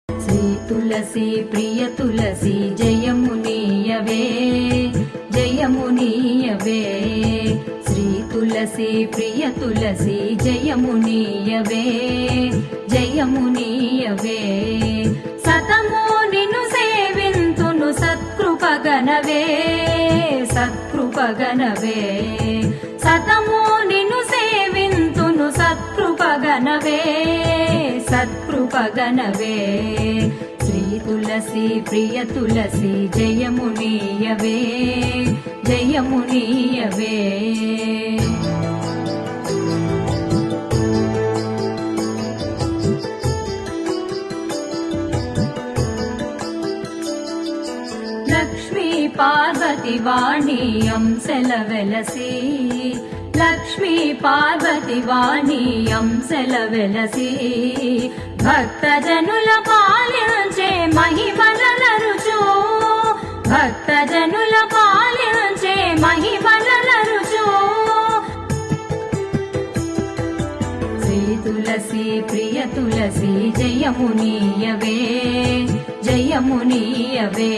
శ్రీ తులసి ప్రియ తులసి జయమునీయవే జయమునీయవే శ్రీ తులసి ప్రియ తులసి జయమునీయవే జయమునీయవే సతము నిన్ను సేవింతును సత్కృపగనవే సత్కృపగనవే సతము నిన్ను సేవింతును సత్కృపగనవే సత్కృపగనవే శ్రీ తులసి ప్రియ తులసి జయమునీయవే జయమునీయవే లక్ష్మీ పార్వతి వాణి అంశల వెలసి లక్ష్మీ పార్వతి వాణి అంశల వెలసి భక్తజనుల పాలించే మహిమలరుచు భక్తజనుల పాలించే మహిమలరుచు శ్రీ తులసి ప్రియ తులసి జయమునీయవే జయమునీయవే